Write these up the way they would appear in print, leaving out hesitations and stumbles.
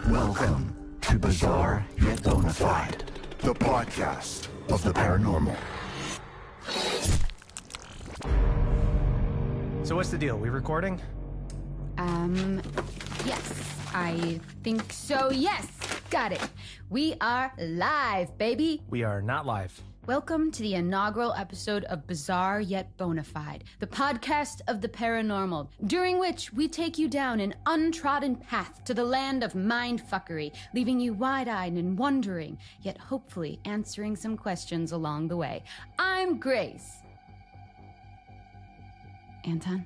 Welcome to Bizarre Yet Bonafide, the podcast of the paranormal. So what's the deal? We recording? Yes, I think so. Yes, got it. We are live, baby. We are not live. Welcome to the inaugural episode of Bizarre Yet Bonafide, the podcast of the paranormal, during which we take you down an untrodden path to the land of mindfuckery, leaving you wide-eyed and wondering, yet hopefully answering some questions along the way. I'm Grace. Anton?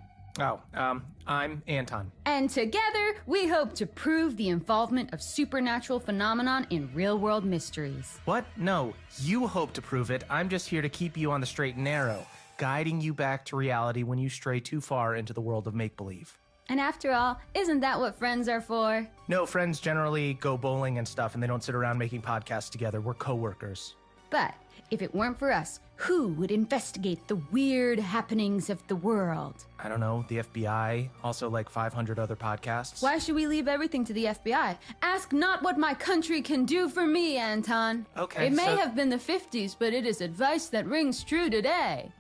I'm Anton. And together, we hope to prove the involvement of supernatural phenomenon in real-world mysteries. What? No, you hope to prove it. I'm just here to keep you on the straight and narrow, guiding you back to reality when you stray too far into the world of make-believe. And after all, isn't that what friends are for? No, friends generally go bowling and stuff, and they don't sit around making podcasts together. We're coworkers. But if it weren't for us, who would investigate the weird happenings of the world? I don't know, the FBI, also like 500 other podcasts. Why should we leave everything to the FBI? Ask not what my country can do for me, Anton. Okay, It may have been the 50s, but it is advice that rings true today.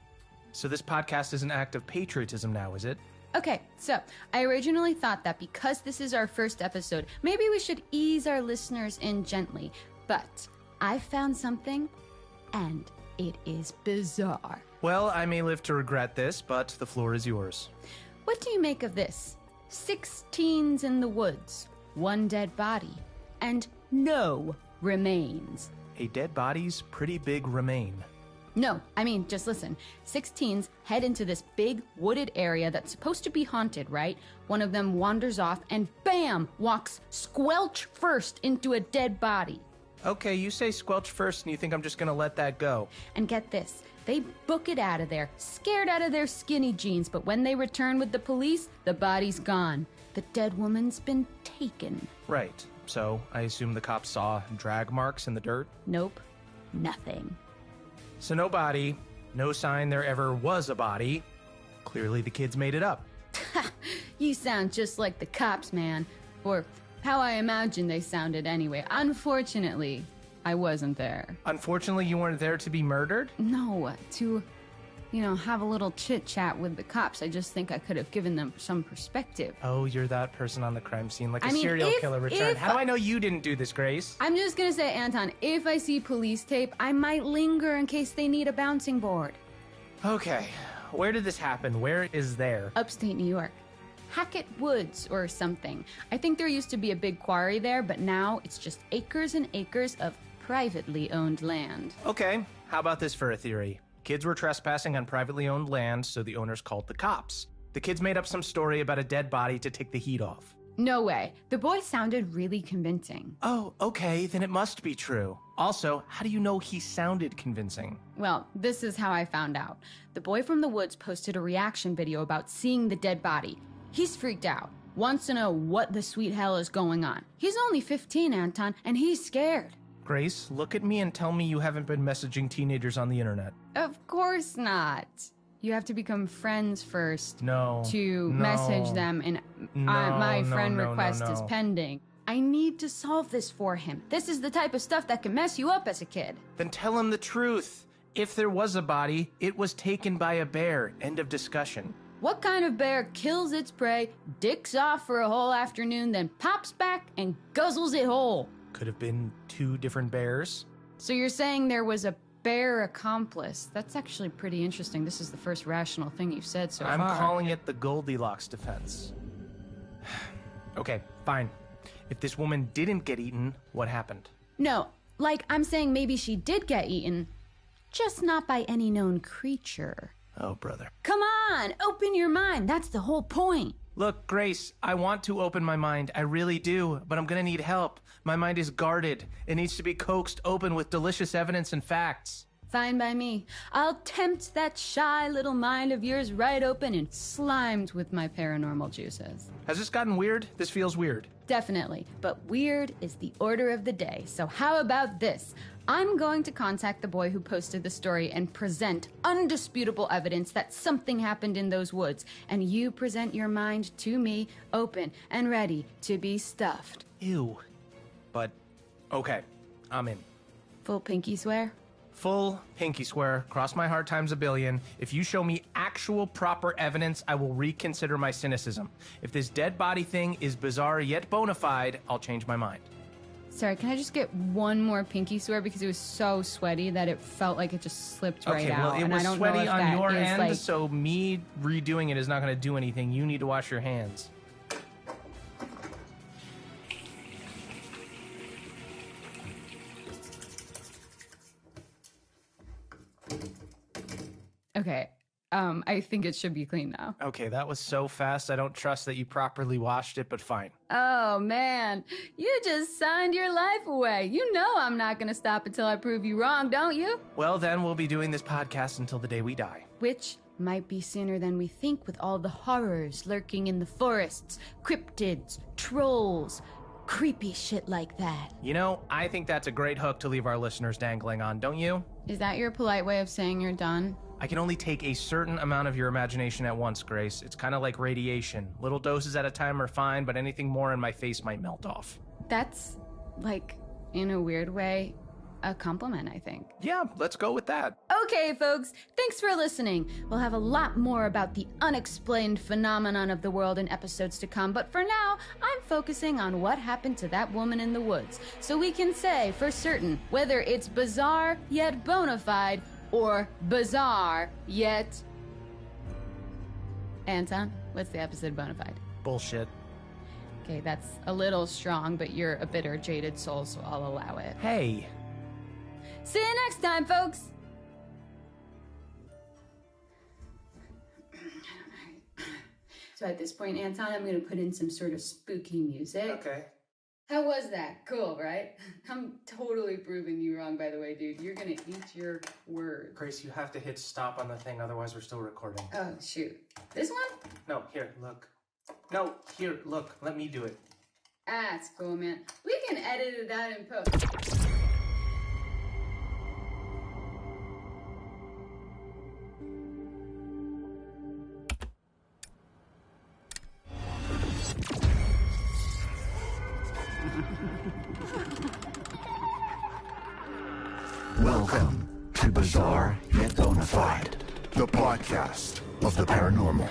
So this podcast is an act of patriotism now, is it? Okay, so I originally thought that because this is our first episode, maybe we should ease our listeners in gently. But I found something, and it is bizarre. Well, I may live to regret this, but the floor is yours. What do you make of this? 6 teens in the woods, 1 dead body, and no remains. A dead body's pretty big remain. No, I mean, just listen. 6 teens head into this big wooded area that's supposed to be haunted, right? One of them wanders off and bam, walks squelch first into a dead body. Okay, you say squelch first and you think I'm just gonna let that go. And get this, they book it out of there, scared out of their skinny jeans, but when they return with the police, the body's gone. The dead woman's been taken. Right, so I assume the cops saw drag marks in the dirt? Nope, nothing. So no body, no sign there ever was a body. Clearly the kids made it up. You sound just like the cops, man. Or how I imagine they sounded anyway. Unfortunately, I wasn't there. Unfortunately, you weren't there to be murdered? No, to, have a little chit-chat with the cops. I just think I could have given them some perspective. Oh, you're that person on the crime scene, like a serial killer returned. How do I know you didn't do this, Grace? I'm just gonna say, Anton, if I see police tape, I might linger in case they need a bouncing board. Okay, where did this happen? Where is there? Upstate New York. Hackett Woods or something. I think there used to be a big quarry there, but now it's just acres and acres of privately owned land. Okay, how about this for a theory? Kids were trespassing on privately owned land, so the owners called the cops. The kids made up some story about a dead body to take the heat off. No way. The boy sounded really convincing. Oh, okay, then it must be true. Also, how do you know he sounded convincing? Well, this is how I found out. The boy from the woods posted a reaction video about seeing the dead body. He's freaked out, wants to know what the sweet hell is going on. He's only 15, Anton, and he's scared. Grace, look at me and tell me you haven't been messaging teenagers on the internet. Of course not. You have to become friends first No. to message them, and my friend request is pending. I need to solve this for him. This is the type of stuff that can mess you up as a kid. Then tell him the truth. If there was a body, it was taken by a bear. End of discussion. What kind of bear kills its prey, dicks off for a whole afternoon, then pops back and guzzles it whole? Could have been 2 different bears. So you're saying there was a bear accomplice? That's actually pretty interesting. This is the first rational thing you've said so far. I'm calling it the Goldilocks defense. Okay, fine. If this woman didn't get eaten, what happened? No, like I'm saying maybe she did get eaten, just not by any known creature. Oh, brother. Come on, open your mind. That's the whole point. Look, Grace, I want to open my mind. I really do, but I'm gonna need help. My mind is guarded. It needs to be coaxed open with delicious evidence and facts. Fine by me. I'll tempt that shy little mind of yours right open and slimed with my paranormal juices. Has this gotten weird? This feels weird. Definitely, but weird is the order of the day. So how about this? I'm going to contact the boy who posted the story and present undisputable evidence that something happened in those woods, and you present your mind to me, open and ready to be stuffed. Ew. but okay, I'm in. Full pinky swear? Full pinky swear, cross my heart times a billion. If you show me actual proper evidence, I will reconsider my cynicism. If this dead body thing is bizarre yet bona fide, I'll change my mind. Sorry, can I just get one more pinky swear because it was so sweaty that it felt like it just slipped right out. Okay, well, it was sweaty on your end, so me redoing it is not going to do anything. You need to wash your hands. Okay, I think it should be clean now. Okay, that was so fast. I don't trust that you properly washed it, but fine. Oh, man, you just signed your life away. You know I'm not going to stop until I prove you wrong, don't you? Well, then we'll be doing this podcast until the day we die. Which might be sooner than we think with all the horrors lurking in the forests, cryptids, trolls, creepy shit like that. You know, I think that's a great hook to leave our listeners dangling on, don't you? Is that your polite way of saying you're done? I can only take a certain amount of your imagination at once, Grace. It's kind of like radiation. Little doses at a time are fine, but anything more in my face might melt off. That's, like, in a weird way, a compliment, I think. Yeah, let's go with that. Okay, folks, thanks for listening. We'll have a lot more about the unexplained phenomenon of the world in episodes to come, but for now, I'm focusing on what happened to that woman in the woods, so we can say for certain whether it's bizarre yet bona fide, or bizarre yet... Anton, what's the episode bona fide? Bullshit. Okay, that's a little strong, but you're a bitter, jaded soul, so I'll allow it. Hey. See you next time, folks! So at this point, Anton, I'm going to put in some sort of spooky music. Okay. How was that? Cool, right? I'm totally proving you wrong, by the way, dude. You're going to eat your words. Grace, you have to hit stop on the thing, otherwise we're still recording. Oh, shoot. This one? No, here, look. No, here, look. Let me do it. Ah, it's cool, man. We can edit it out in post. Welcome to Bizarre Yet Bona Fide, the podcast of the paranormal.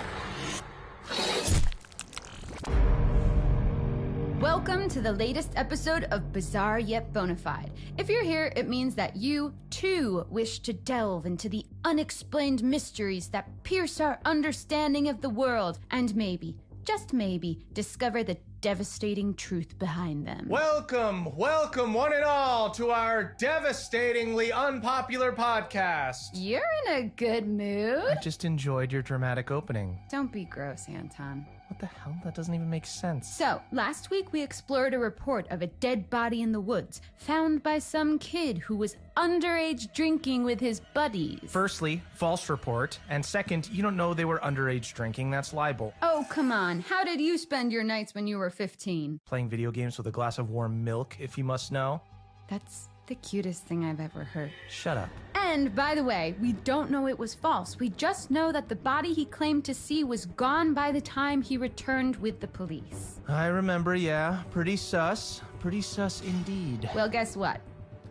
Welcome to the latest episode of Bizarre Yet Bona Fide. If you're here, it means that you, too, wish to delve into the unexplained mysteries that pierce our understanding of the world, and maybe, just maybe, discover the devastating truth behind them. Welcome one and all to our devastatingly unpopular podcast. You're in a good mood. I just enjoyed your dramatic opening. Don't be gross, Anton. What the hell? That doesn't even make sense. So, last week we explored a report of a dead body in the woods, found by some kid who was underage drinking with his buddies. Firstly, false report. And second, you don't know they were underage drinking. That's libel. Oh, come on. How did you spend your nights when you were 15? Playing video games with a glass of warm milk, if you must know. That's the cutest thing I've ever heard. Shut up. And, by the way, we don't know it was false. We just know that the body he claimed to see was gone by the time he returned with the police. I remember, yeah. Pretty sus. Pretty sus indeed. Well, guess what?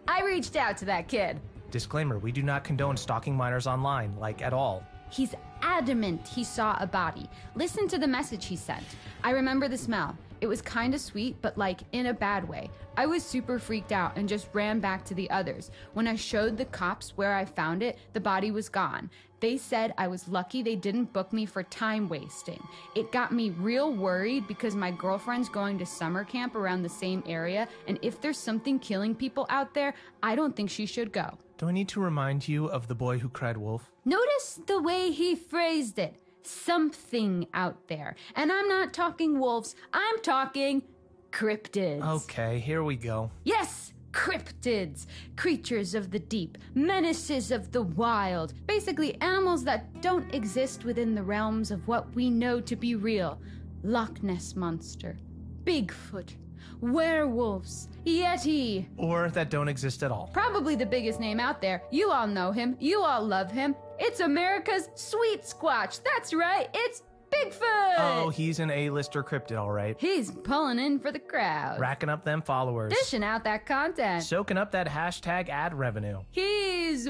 I reached out to that kid. Disclaimer, we do not condone stalking minors online, like at all. He's adamant he saw a body. Listen to the message he sent. I remember the smell. It was kinda sweet, but like in a bad way. I was super freaked out and just ran back to the others. When I showed the cops where I found it, the body was gone. They said I was lucky they didn't book me for time wasting. It got me real worried because my girlfriend's going to summer camp around the same area, and if there's something killing people out there, I don't think she should go. Do I need to remind you of the boy who cried wolf? Notice the way he phrased it. Something out there. And I'm not talking wolves, I'm talking cryptids. Okay, here we go. Yes, cryptids. Creatures of the deep, menaces of the wild. Basically animals that don't exist within the realms of what we know to be real. Loch Ness Monster, Bigfoot, werewolves, Yeti. Or that don't exist at all. Probably the biggest name out there. You all know him. You all love him. It's America's Sweet Squatch. That's right. It's Bigfoot! Oh, he's an A-lister cryptid, all right. He's pulling in for the crowd. Racking up them followers. Dishing out that content. Soaking up that hashtag ad revenue. He's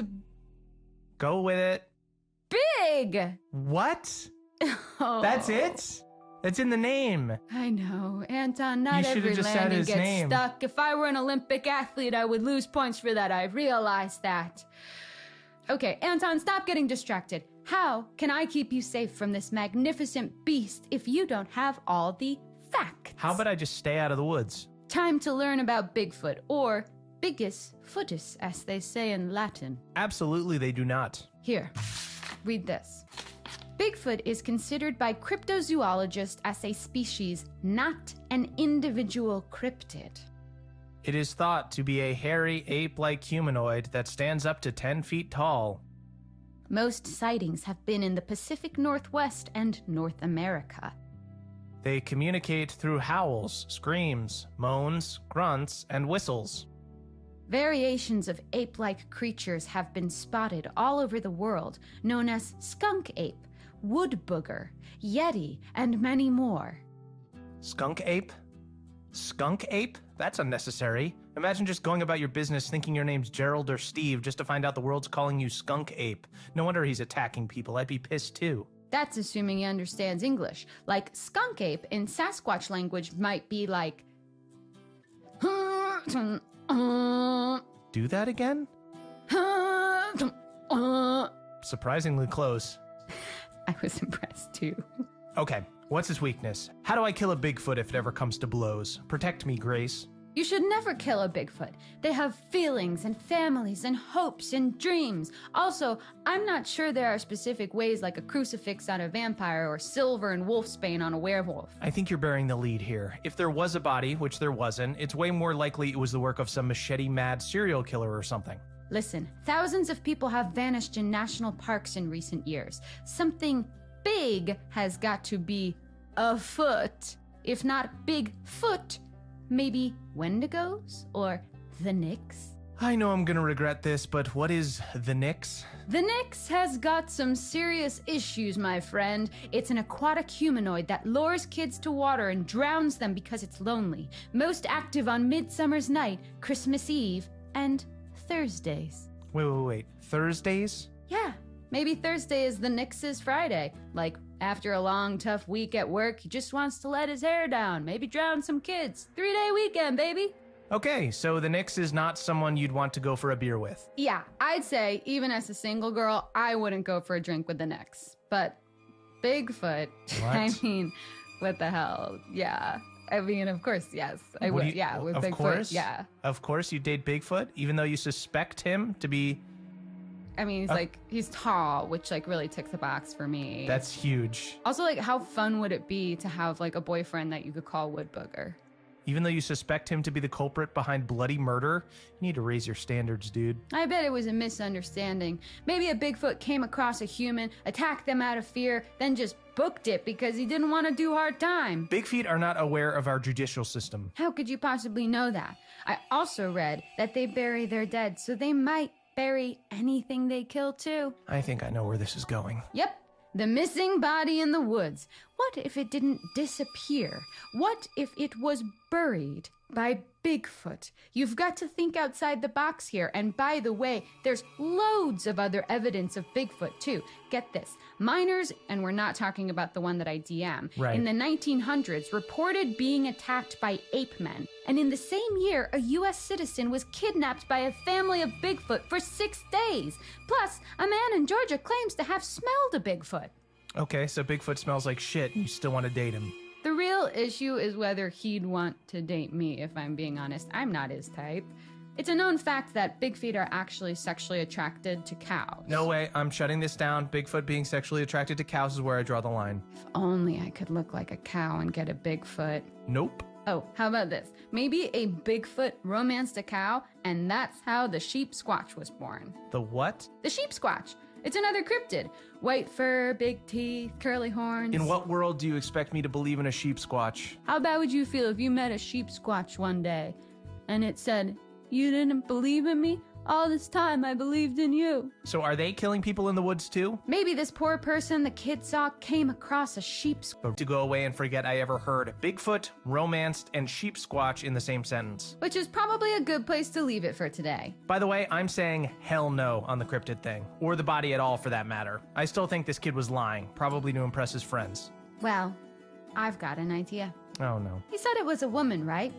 Go with it. big! What? Oh. That's it? That's in the name. I know. Anton, not You should've every just said landing his gets name. stuck. If I were an Olympic athlete, I would lose points for that. I realize that. Okay, Anton, stop getting distracted. How can I keep you safe from this magnificent beast if you don't have all the facts? How about I just stay out of the woods? Time to learn about Bigfoot, or Bigus footus, as they say in Latin. Absolutely, they do not. Here, read this. Bigfoot is considered by cryptozoologists as a species, not an individual cryptid. It is thought to be a hairy, ape-like humanoid that stands up to 10 feet tall. Most sightings have been in the Pacific Northwest and North America. They communicate through howls, screams, moans, grunts, and whistles. Variations of ape-like creatures have been spotted all over the world, known as skunk ape, wood booger, yeti, and many more. Skunk ape? Skunk ape? That's unnecessary. Imagine just going about your business thinking your name's Gerald or Steve just to find out the world's calling you skunk ape. No wonder he's attacking people. I'd be pissed too. That's assuming he understands English. Like skunk ape in Sasquatch language might be like... Do that again? Surprisingly close. I was impressed too. Okay, what's his weakness? How do I kill a Bigfoot if it ever comes to blows? Protect me, Grace. You should never kill a Bigfoot. They have feelings and families and hopes and dreams. Also, I'm not sure there are specific ways like a crucifix on a vampire or silver and wolfsbane on a werewolf. I think you're bearing the lead here. If there was a body, which there wasn't, it's way more likely it was the work of some machete-mad serial killer or something. Listen, thousands of people have vanished in national parks in recent years. Something big has got to be afoot. If not Bigfoot, maybe Wendigos or the Nyx? I know I'm gonna regret this, but what is the Nyx? The Nyx has got some serious issues, my friend. It's an aquatic humanoid that lures kids to water and drowns them because it's lonely. Most active on Midsummer's Night, Christmas Eve, and Thursdays. Wait. Thursdays? Yeah, maybe Thursday is the Nyx's Friday. Like, after a long, tough week at work, he just wants to let his hair down, maybe drown some kids. 3-day weekend, baby. Okay, so the Nyx is not someone you'd want to go for a beer with. Yeah, I'd say, even as a single girl, I wouldn't go for a drink with the Nyx. But Bigfoot, What? I mean, what the hell? Yeah. I mean, of course, yes. I would, yeah, with of Bigfoot, course? yeah. Of course you date Bigfoot, even though you suspect him to be... I mean, he's tall, which, like, really ticks the box for me. That's huge. Also, like, how fun would it be to have, like, a boyfriend that you could call Wood Booger? Even though you suspect him to be the culprit behind bloody murder, you need to raise your standards, dude. I bet it was a misunderstanding. Maybe a Bigfoot came across a human, attacked them out of fear, then just booked it because he didn't want to do hard time. Big feet are not aware of our judicial system. How could you possibly know that? I also read that they bury their dead, so they might bury anything they kill too. I think I know where this is going. Yep. The missing body in the woods. What if it didn't disappear? What if it was buried by Bigfoot? You've got to think outside the box here. And by the way, there's loads of other evidence of Bigfoot too. Get this. Miners, and we're not talking about the one that I DM, right, in the 1900s reported being attacked by ape men. And in the same year, a U.S. citizen was kidnapped by a family of Bigfoot for 6 days. Plus, a man in Georgia claims to have smelled a Bigfoot. Okay, so Bigfoot smells like shit and you still want to date him. The real issue is whether he'd want to date me, if I'm being honest. I'm not his type. It's a known fact that big feet are actually sexually attracted to cows. No way, I'm shutting this down. Bigfoot being sexually attracted to cows is where I draw the line. If only I could look like a cow and get a Bigfoot. Nope. Oh, how about this? Maybe a Bigfoot romanced a cow, and that's how the sheep squatch was born. The what? The sheep squatch. It's another cryptid. White fur, big teeth, curly horns. In what world do you expect me to believe in a sheep squatch? How bad would you feel if you met a sheep squatch one day and it said, "You didn't believe in me? All this time I believed in you. So are they killing people in the woods too? Maybe this poor person the kid saw came across a sheep's... To go away and forget I ever heard Bigfoot, romanced, and sheep squatch in the same sentence. Which is probably a good place to leave it for today. By the way, I'm saying hell no on the cryptid thing. Or the body at all for that matter. I still think this kid was lying, probably to impress his friends. Well, I've got an idea. Oh no. He said it was a woman, right?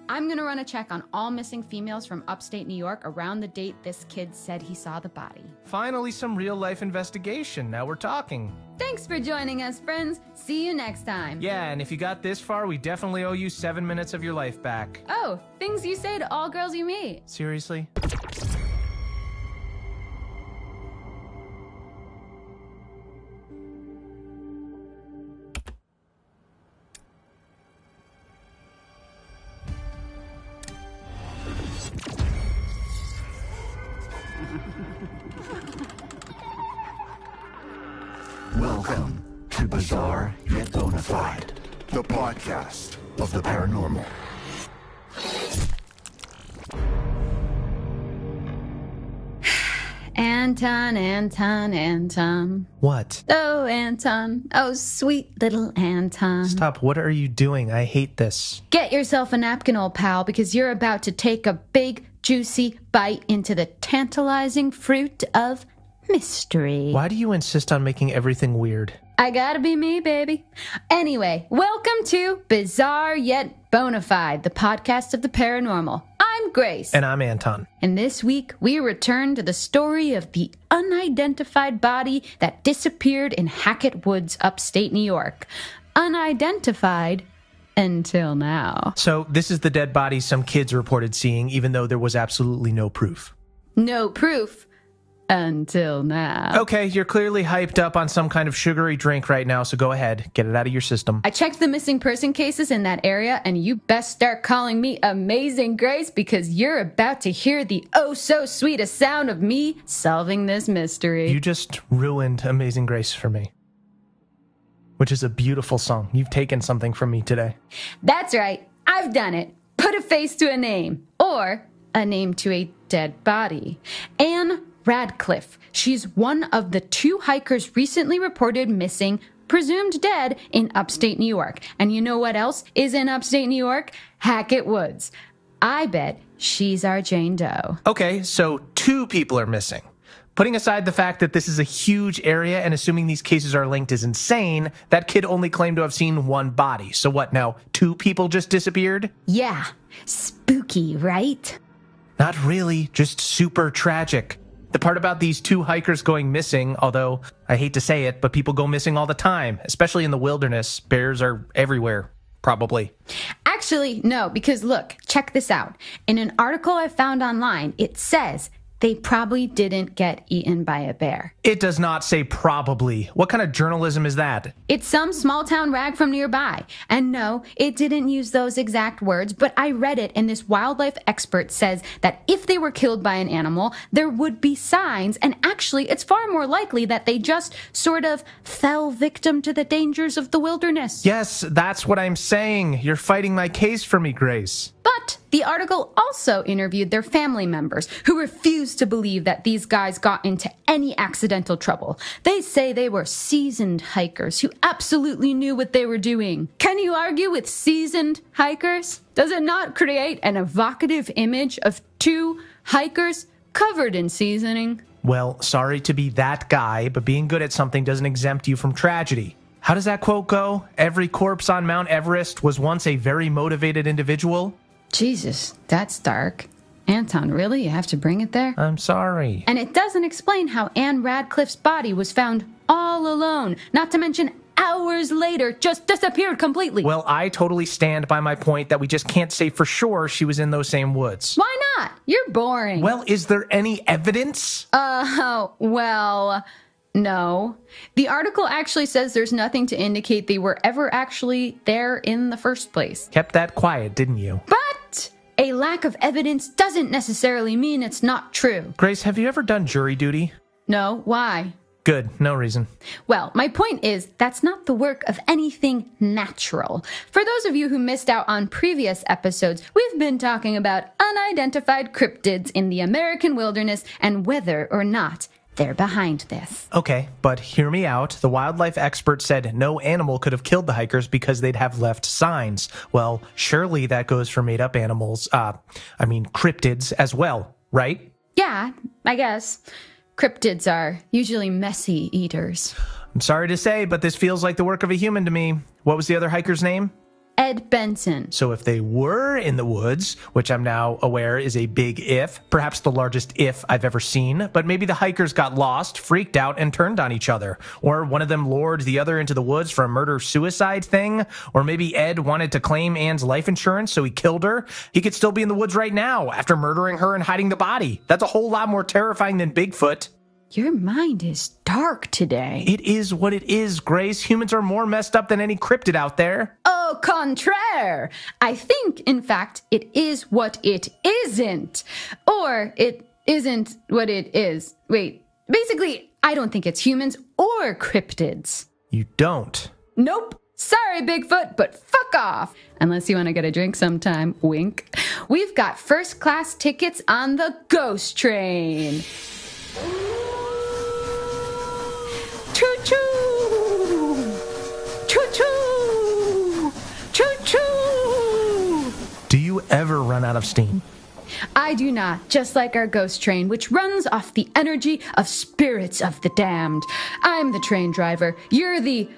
I'm gonna run a check on all missing females from upstate New York around the date this kid said he saw the body. Finally some real-life investigation. Now we're talking. Thanks for joining us, friends. See you next time. Yeah, and if you got this far, we definitely owe you 7 minutes of your life back. Oh, things you say to all girls you meet. Seriously? Welcome to Bizarre Yet Bonafide, the podcast of the paranormal. Anton. What? Oh, Anton. Oh, sweet little Anton. Stop, what are you doing? I hate this. Get yourself a napkin, old pal, because you're about to take a big, juicy bite into the tantalizing fruit of mystery. Why do you insist on making everything weird? I gotta be me, baby. Anyway, welcome to Bizarre Yet Bonafide, the podcast of the paranormal. I'm Grace. And I'm Anton. And this week, we return to the story of the unidentified body that disappeared in Hackett Woods, upstate New York. Unidentified until now. So this is the dead body some kids reported seeing, even though there was absolutely no proof. No proof. Until now. Okay, you're clearly hyped up on some kind of sugary drink right now, so go ahead. Get it out of your system. I checked the missing person cases in that area, and you best start calling me Amazing Grace because you're about to hear the oh-so-sweetest sound of me solving this mystery. You just ruined Amazing Grace for me. Which is a beautiful song. You've taken something from me today. That's right. I've done it. Put a face to a name. Or a name to a dead body. Anne Radcliffe. She's one of the 2 hikers recently reported missing, presumed dead, in upstate New York. And you know what else is in upstate New York? Hackett Woods. I bet she's our Jane Doe. Okay, so 2 people are missing. Putting aside the fact that this is a huge area and assuming these cases are linked is insane, that kid only claimed to have seen 1 body. So what now, 2 people just disappeared? Yeah. Spooky, right? Not really, just super tragic. The part about these 2 hikers going missing, although I hate to say it, but people go missing all the time, especially in the wilderness. Bears are everywhere, probably. Actually, no, because look, check this out. In an article I found online, it says they probably didn't get eaten by a bear. It does not say probably. What kind of journalism is that? It's some small town rag from nearby. And no, it didn't use those exact words, but I read it, and this wildlife expert says that if they were killed by an animal, there would be signs, and actually it's far more likely that they just sort of fell victim to the dangers of the wilderness. Yes, that's what I'm saying. You're fighting my case for me, Grace. But the article also interviewed their family members who refused to believe that these guys got into any accidental trouble. They say they were seasoned hikers who absolutely knew what they were doing. Can you argue with seasoned hikers? Does it not create an evocative image of 2 hikers covered in seasoning? Well, sorry to be that guy, but being good at something doesn't exempt you from tragedy. How does that quote go? Every corpse on Mount Everest was once a very motivated individual? Jesus, that's dark. Anton, really? You have to bring it there? I'm sorry. And it doesn't explain how Anne Radcliffe's body was found all alone, not to mention hours later just disappeared completely. Well, I totally stand by my point that we just can't say for sure she was in those same woods. Why not? You're boring. Well, is there any evidence? Well, no. The article actually says there's nothing to indicate they were ever actually there in the first place. Kept that quiet, didn't you? But a lack of evidence doesn't necessarily mean it's not true. Grace, have you ever done jury duty? No, why? Good, no reason. Well, my point is, that's not the work of anything natural. For those of you who missed out on previous episodes, we've been talking about unidentified cryptids in the American wilderness and whether or not they're behind this. Okay, but hear me out. The wildlife expert said no animal could have killed the hikers because they'd have left signs. Well, surely that goes for made-up animals, cryptids as well, right? Yeah, I guess. Cryptids are usually messy eaters. I'm sorry to say, but this feels like the work of a human to me. What was the other hiker's name? Ed Benson. So if they were in the woods, which I'm now aware is a big if, perhaps the largest if I've ever seen, but maybe the hikers got lost, freaked out, and turned on each other. Or one of them lured the other into the woods for a murder-suicide thing. Or maybe Ed wanted to claim Anne's life insurance, so he killed her. He could still be in the woods right now after murdering her and hiding the body. That's a whole lot more terrifying than Bigfoot. Your mind is dark today. It is what it is, Grace. Humans are more messed up than any cryptid out there. Au contraire. I think, in fact, it is what it isn't. Or it isn't what it is. Wait, basically, I don't think it's humans or cryptids. You don't? Nope. Sorry, Bigfoot, but fuck off. Unless you want to get a drink sometime, wink. We've got first-class tickets on the ghost train. Choo-choo! Choo-choo! Choo-choo! Do you ever run out of steam? I do not, just like our ghost train, which runs off the energy of spirits of the damned. I'm the train driver. You're the,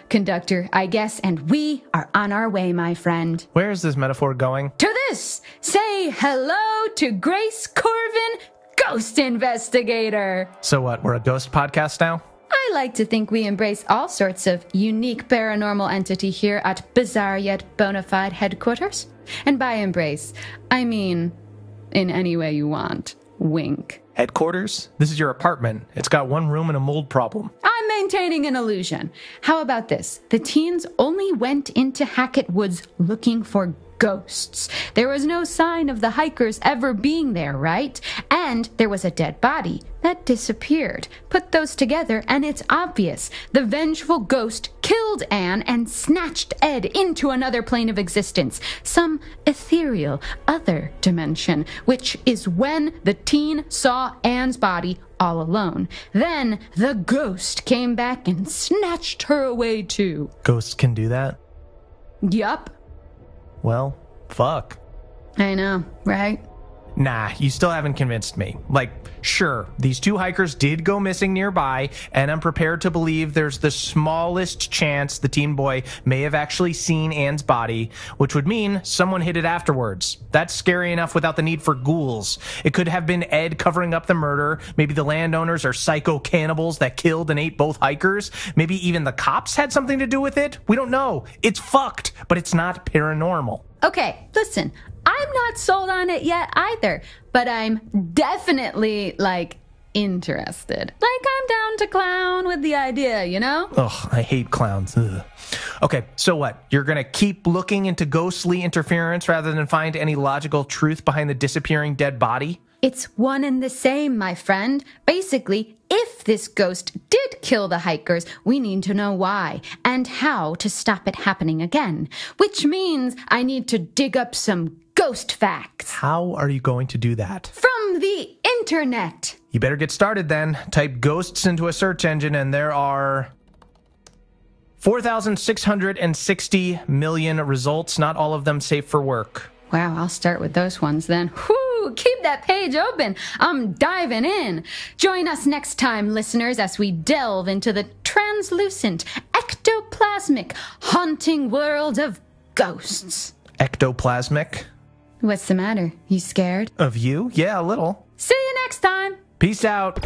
conductor, I guess, and we are on our way, my friend. Where is this metaphor going? To this! Say hello to Grace Corvin, ghost investigator. So what, we're a ghost podcast now? I like to think we embrace all sorts of unique paranormal entity here at Bizarre Yet Bonafide headquarters. And by embrace, I mean in any way you want. Wink. Headquarters? This is your apartment. It's got one room and a mold problem. I'm maintaining an illusion. How about this? The teens only went into Hackett Woods looking for ghosts. There was no sign of the hikers ever being there, right? And there was a dead body that disappeared. Put those together and it's obvious. The vengeful ghost killed Anne and snatched Ed into another plane of existence, some ethereal other dimension, which is when the teen saw Anne's body all alone. Then the ghost came back and snatched her away too. Ghosts can do that? Yup. Well, fuck. I know, right? Nah, you still haven't convinced me. Like, sure, these two hikers did go missing nearby, and I'm prepared to believe there's the smallest chance the teen boy may have actually seen Anne's body, which would mean someone hid it afterwards. That's scary enough without the need for ghouls. It could have been Ed covering up the murder. Maybe the landowners are psycho cannibals that killed and ate both hikers. Maybe even the cops had something to do with it. We don't know. It's fucked, but it's not paranormal. Okay, listen, I'm not sold on it yet either, but I'm definitely, interested. I'm down to clown with the idea, you know? Ugh, I hate clowns. Ugh. Okay, so what? You're gonna keep looking into ghostly interference rather than find any logical truth behind the disappearing dead body? It's one and the same, my friend. Basically, if this ghost did kill the hikers, we need to know why and how to stop it happening again. Which means I need to dig up some ghost facts. How are you going to do that? From the internet. You better get started then. Type ghosts into a search engine and there are 4,660 million results, not all of them safe for work. Wow, I'll start with those ones then. Whew, keep that page open. I'm diving in. Join us next time, listeners, as we delve into the translucent, ectoplasmic, haunting world of ghosts. Ectoplasmic? What's the matter? You scared? Of you? Yeah, a little. See you next time. Peace out.